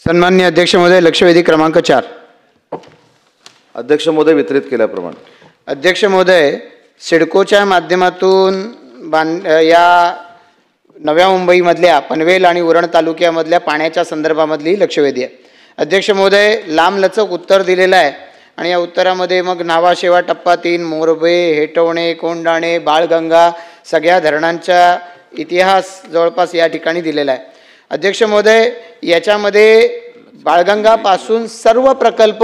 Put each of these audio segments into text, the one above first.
सन्माननीय अध्यक्ष महोदय, लक्षवेधी क्रमांक 4. अध्यक्ष महोदय वितरित केल्याप्रमाणे. अध्यक्ष महोदय, सिडकोच्या माध्यमातून या नव्या मुंबईमधल्या पनवेल आणि उरण तालुक्यामधल्या पाण्याच्या संदर्भामधली लक्षवेधी आहे. अध्यक्ष महोदय, लांबलचक उत्तर दिलेलं आहे आणि या उत्तरामध्ये मग नावाशेवा टप्पा 3, मोरबे, हेटवणे, कोंडाणे, बाळगंगा सगळ्या धरणांचा इतिहास जवळपास या ठिकाणी दिलेला आहे. अध्यक्ष महोदय, याच्यामध्ये बाळगंगापासून सर्व प्रकल्प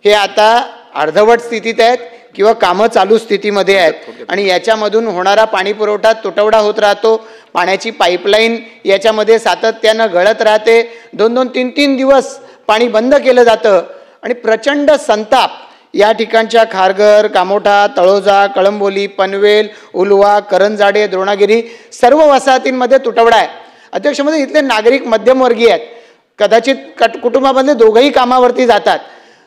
हे आता अर्धवट स्थितीत आहेत किंवा कामं चालू स्थितीमध्ये आहेत आणि याच्यामधून होणारा पाणी पुरवठा तुटवडा होत राहतो. पाण्याची पाईपलाईन याच्यामध्ये सातत्यानं गळत राहते. 2-2, 3-3 दिवस पाणी बंद केलं जातं आणि प्रचंड संताप या ठिकाणच्या खारघर, कामोठा, तळोजा, कळंबोली, पनवेल, उलवा, करंजाडे, द्रोणागिरी सर्व वसाहतींमध्ये तुटवडा आहे. अध्यक्ष महोदय, इथले नागरिक मध्यमवर्गीय आहेत, कदाचित कुटुंबामधले दोघंही कामावरती जातात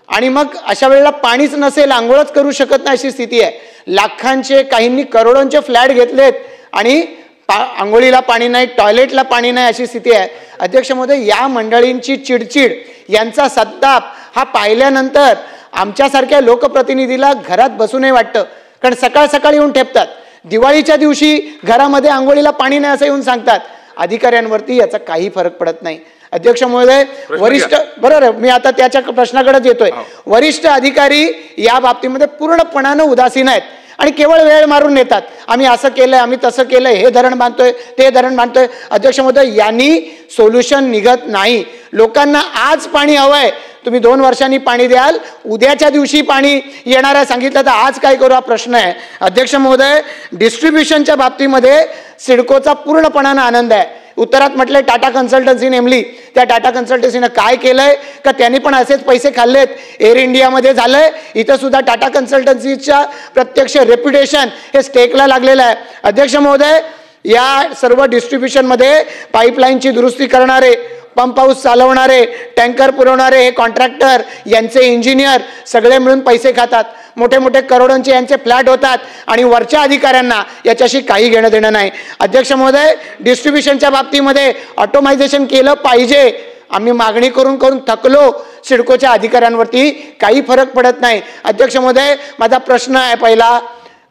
आणि मग अशा वेळेला पाणीच नसेल, आंघोळच करू शकत नाही अशी स्थिती आहे. लाखांचे, काहींनी करोडोंचे फ्लॅट घेतलेत आणि आंघोळीला पाणी नाही, टॉयलेटला पाणी नाही अशी स्थिती आहे. अध्यक्ष महोदय, या मंडळींची चिडचिड, यांचा संताप हा पाहिल्यानंतर आमच्यासारख्या लोकप्रतिनिधीला घरात बसू नये वाटतं. कारण सकाळ सकाळी येऊन ठेपतात, दिवाळीच्या दिवशी घरामध्ये आंघोळीला पाणी नाही असं येऊन सांगतात. अधिकाऱ्यांवरती याचा काही फरक पडत नाही. अध्यक्ष महोदय, वरिष्ठ, बरोबर आहे, मी आता त्याच्या प्रश्नाकडेच येतोय. वरिष्ठ अधिकारी या बाबतीमध्ये पूर्णपणानं उदासीन आहेत आणि केवळ वेळ मारून नेतात. आम्ही असं केलंय, आम्ही तसं केलंय, हे धरण बांधतोय, ते धरण बांधतोय. अध्यक्ष महोदय, यांनी सोल्युशन निघत नाही. लोकांना आज पाणी हवंय, तुम्ही 2 वर्षांनी पाणी द्याल, उद्याच्या दिवशी पाणी येणार आहे सांगितलं तर आज काय करू हा प्रश्न आहे. अध्यक्ष महोदय, डिस्ट्रीब्युशनच्या बाबतीमध्ये सिडकोचा पूर्णपणानं आनंद आहे. उत्तरात म्हटलंय टाटा कन्सल्टन्सी नेमली. त्या टाटा कन्सल्टन्सीनं काय केलंय का त्यांनी पण असेच पैसे खाल्लेत. एअर इंडियामध्ये झालंय, इथं सुद्धा टाटा कन्सल्टन्सीच्या प्रत्यक्ष रेप्युटेशन हे स्टेकला लागलेलं आहे. अध्यक्ष महोदय, या सर्व डिस्ट्रीब्युशनमध्ये पाईपलाईनची दुरुस्ती करणारे, पंप हाऊस चालवणारे, टँकर पुरवणारे, हे कॉन्ट्रॅक्टर, यांचे इंजिनियर सगळे मिळून पैसे खातात. मोठे मोठे करोडोंचे यांचे फ्लॅट होतात आणि वरच्या अधिकाऱ्यांना याच्याशी काही घेणं देणं नाही. अध्यक्ष महोदय, डिस्ट्रीब्युशनच्या बाबतीमध्ये ऑटोमायझेशन केलं पाहिजे. आम्ही मागणी करून करून थकलो. सिडकोच्या अधिकाऱ्यांवरती काही फरक पडत नाही. अध्यक्ष महोदय, माझा प्रश्न आहे पहिला,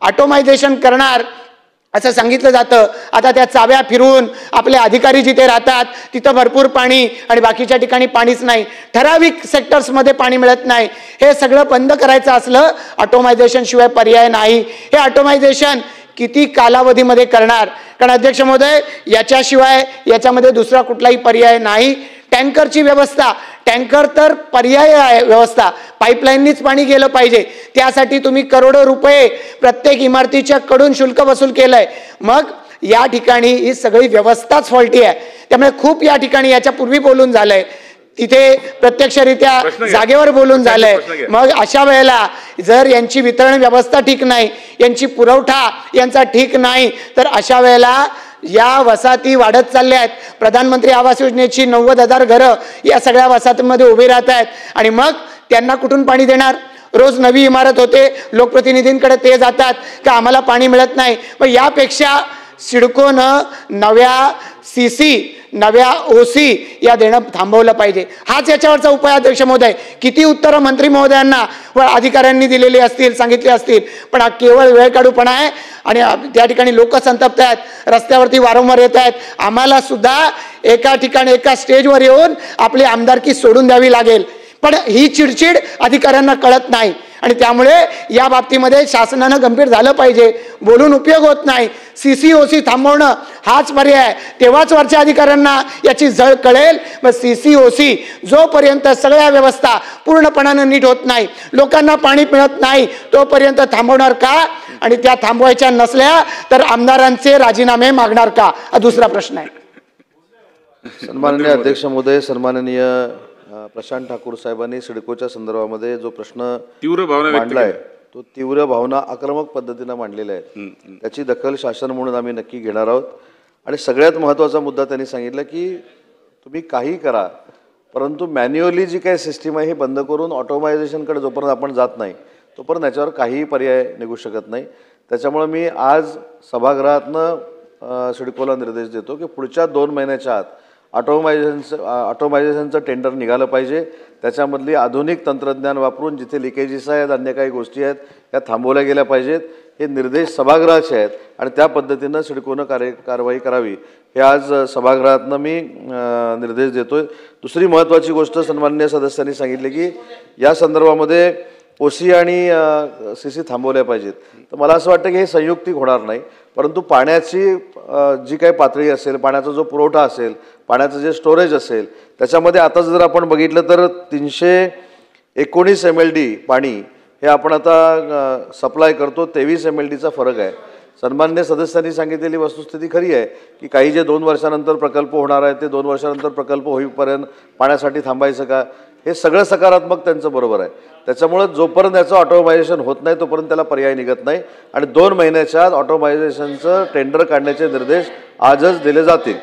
ऑटोमायझेशन करणार असं सांगितलं जातं. आता त्या चाव्या फिरवून आपले अधिकारी जिथे राहतात तिथं भरपूर पाणी आणि बाकीच्या ठिकाणी पाणीच नाही. ठराविक सेक्टर्समध्ये पाणी मिळत नाही. हे सगळं बंद करायचं असलं, ऑटोमायझेशन शिवाय पर्याय नाही. हे ऑटोमायझेशन किती कालावधीमध्ये करणार? कारण अध्यक्ष महोदय, याच्याशिवाय याच्यामध्ये दुसरा कुठलाही पर्याय नाही. टँकरची व्यवस्था, टँकर तर पर्याय आहे व्यवस्था, पाईपलाईननीच पाणी गेलं पाहिजे. त्यासाठी तुम्ही करोडो रुपये प्रत्येक इमारतीच्या कडून शुल्क वसूल केलंय. मग या ठिकाणी ही सगळी व्यवस्थाच फॉल्टी आहे. त्यामुळे खूप या ठिकाणी याच्या पूर्वी बोलून झालंय, तिथे प्रत्यक्षरित्या जागेवर बोलून झालंय. मग अशा वेळेला जर यांची वितरण व्यवस्था ठीक नाही, यांची पुरवठा यांचा ठीक नाही, तर अशा वेळेला या वसाहती वाढत चालल्या आहेत. प्रधानमंत्री आवास योजनेची 90,000 घरं या सगळ्या वसाहतींमध्ये उभी राहत आहेत आणि मग त्यांना कुठून पाणी देणार? रोज नवी इमारत होते, लोकप्रतिनिधींकडे ते जातात का आम्हाला पाणी मिळत नाही. मग यापेक्षा सिडकोनं नव्या CC, नव्या OC या देणं थांबवलं पाहिजे. हाच याच्यावरचा उपाय. अध्यक्ष महोदय, किती उत्तरं मंत्री महोदयांना व अधिकाऱ्यांनी दिलेली असतील, सांगितली असतील, पण हा केवळ वेळ काढूपणा आहे आणि त्या ठिकाणी लोक संतप्त आहेत, रस्त्यावरती वारंवार येत आहेत. आम्हाला सुद्धा एका ठिकाणी एका स्टेजवर येऊन आपली आमदारकी सोडून द्यावी लागेल. पण ही चिडचिड अधिकाऱ्यांना कळत नाही आणि त्यामुळे या बाबतीमध्ये शासनानं गंभीर झालं पाहिजे. बोलून उपयोग होत नाही. CC OC थांबवणं हाच पर्याय. तेव्हाच वरच्या अधिकाऱ्यांना याची झळ कळेल. मग CC OC जोपर्यंत सगळ्या व्यवस्था पूर्णपणानं नीट होत नाही, लोकांना पाणी मिळत नाही, तोपर्यंत थांबवणार का? आणि त्या थांबवायच्या नसल्या तर आमदारांचे राजीनामे मागणार का? हा दुसरा प्रश्न आहे. सन्माननीय अध्यक्ष महोदय, सन्माननीय प्रशांत ठाकूर साहेबांनी सिडकोच्या संदर्भामध्ये जो प्रश्न तीव्र भावना मांडलाय तो तीव्र भावना आक्रमक पद्धतीने मांडलेला आहे. त्याची दखल शासन म्हणून आम्ही नक्की घेणार आहोत. आणि सगळ्यात महत्त्वाचा मुद्दा त्यांनी सांगितलं की तुम्ही काही करा, परंतु मॅन्युअली जी काही सिस्टीम आहे हे बंद करून ऑटोमायझेशनकडे जोपर्यंत आपण जात नाही तोपर्यंत याच्यावर काहीही पर्याय निघू शकत नाही. त्याच्यामुळे मी आज सभागृहातनं सिडकोला निर्देश देतो की पुढच्या 2 महिन्याच्या आत ऑटोमायझेशनचं टेंडर निघालं पाहिजे. त्याच्यामधली आधुनिक तंत्रज्ञान वापरून जिथे लिकेजेस आहेत, अन्य काही गोष्टी आहेत त्या थांबवल्या गेल्या पाहिजेत. हे निर्देश सभागृहाचे आहेत आणि त्या पद्धतीनं सिडकोनं कारवाई करावी हे आज सभागृहातनं मी निर्देश देतोय. दुसरी महत्त्वाची गोष्ट सन्माननीय सदस्यांनी सांगितले की या संदर्भामध्ये ओसी आणि CC थांबवल्या पाहिजेत. तर मला असं वाटतं की हे संयुक्तिक होणार नाही, परंतु पाण्याची जी काही पातळी असेल, पाण्याचा जो पुरवठा असेल, पाण्याचं जे स्टोरेज असेल, त्याच्यामध्ये आता जर आपण बघितलं तर 319 MLD पाणी हे आपण आता सप्लाय करतो, 23 MLDचा फरक आहे. सन्मान्य सदस्यांनी सांगितलेली वस्तुस्थिती खरी आहे की काही जे 2 वर्षानंतर प्रकल्प होणार आहे ते 2 वर्षानंतर प्रकल्प होईपर्यंत पाण्यासाठी थांबायचं का, हे सगळं सकारात्मक त्यांचं बरोबर आहे. त्याच्यामुळे जोपर्यंत याचं ऑटोमायझेशन होत नाही तोपर्यंत त्याला पर्याय निघत नाही आणि 2 महिन्याच्या आत ऑटोमायझेशनचं टेंडर काढण्याचे निर्देश आजच दिले जातील.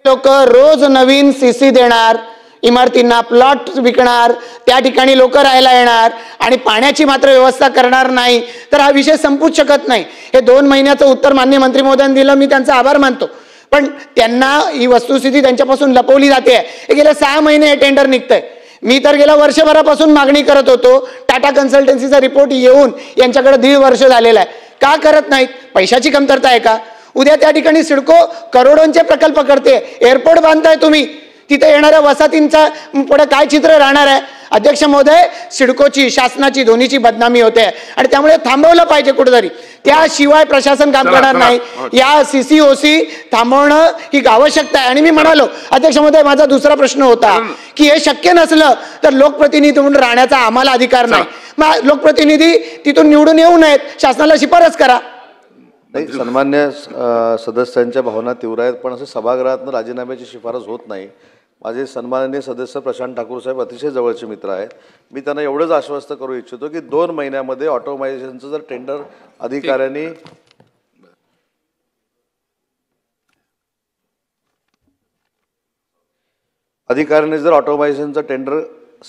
लोक रोज नवीन CC देणार, इमारतींना प्लॉट विकणार, त्या ठिकाणी लोक राहायला येणार आणि पाण्याची मात्र व्यवस्था करणार नाही, तर हा विषय संपूच शकत नाही. हे 2 महिन्याचं उत्तर माननीय मंत्री महोदयांनी दिलं, मी त्यांचा आभार मानतो. पण त्यांना ही वस्तुस्थिती त्यांच्यापासून लपवली जाते. हे गेले 6 महिने हे टेंडर निघतंय. मी तर गेल्या वर्षभरापासून मागणी करत होतो. टाटा कन्सल्टन्सीचा रिपोर्ट येऊन यांच्याकडे 1.5 वर्ष झालेला आहे. का करत नाहीत? पैशाची कमतरता आहे का? उद्या त्या ठिकाणी सिडको करोडोंचे प्रकल्प करते, एअरपोर्ट बांधताय तुम्ही, तिथे येणाऱ्या वसाहतींचा पुढे काय चित्र राहणार आहे? अध्यक्ष महोदय, सिडकोची, शासनाची, दोन्हीची बदनामी होते आणि त्यामुळे थांबवलं पाहिजे कुठेतरी. त्याशिवाय प्रशासन काम करणार नाही. या CC OC थांबवणं ही आवश्यकता आहे. आणि मी म्हणालो अध्यक्ष महोदय, माझा दुसरा प्रश्न होता की हे शक्य नसलं तर लोकप्रतिनिधी म्हणून राहण्याचा आम्हाला अधिकार नाही. मग लोकप्रतिनिधी तिथून निवडून येऊ नयेत, शासनाला शिफारस करा. नाही, सन्मान्य सदस्यांच्या भावना तीव्र आहेत, पण असं सभागृहातनं राजीनाम्याची शिफारस होत नाही. माझे सन्माननीय सदस्य प्रशांत ठाकूर साहेब अतिशय जवळचे मित्र आहेत. मी त्यांना एवढंच आश्वस्त करू इच्छितो की 2 महिन्यामध्ये ऑटोमायझेशनचं जर टेंडर अधिकाऱ्यांनी जर ऑटोमायझेशनचं टेंडर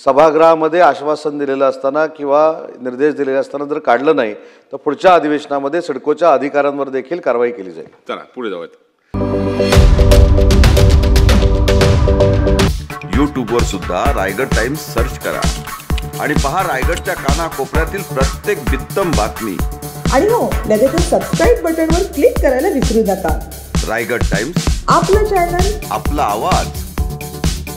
सभागृहामध्ये आश्वासन दिलेलं असताना किंवा निर्देश दिलेले असताना जर काढलं नाही तर पुढच्या अधिवेशनामध्ये सिडकोच्या अधिकाऱ्यांवर देखील कारवाई केली जाईल. चला पुढे जाऊयात. यूट्यूबवर सुद्धा रायगड टाइम्स सर्च करा आणि पहा रायगडच्या कानाकोपऱ्यातील प्रत्येक बित्तम बातमी. आणि हो, लगेच सबस्क्राईब बटनवर क्लिक करायला विसरू नका. रायगड टाइम्स, आपलं चॅनल, आपला आवाज.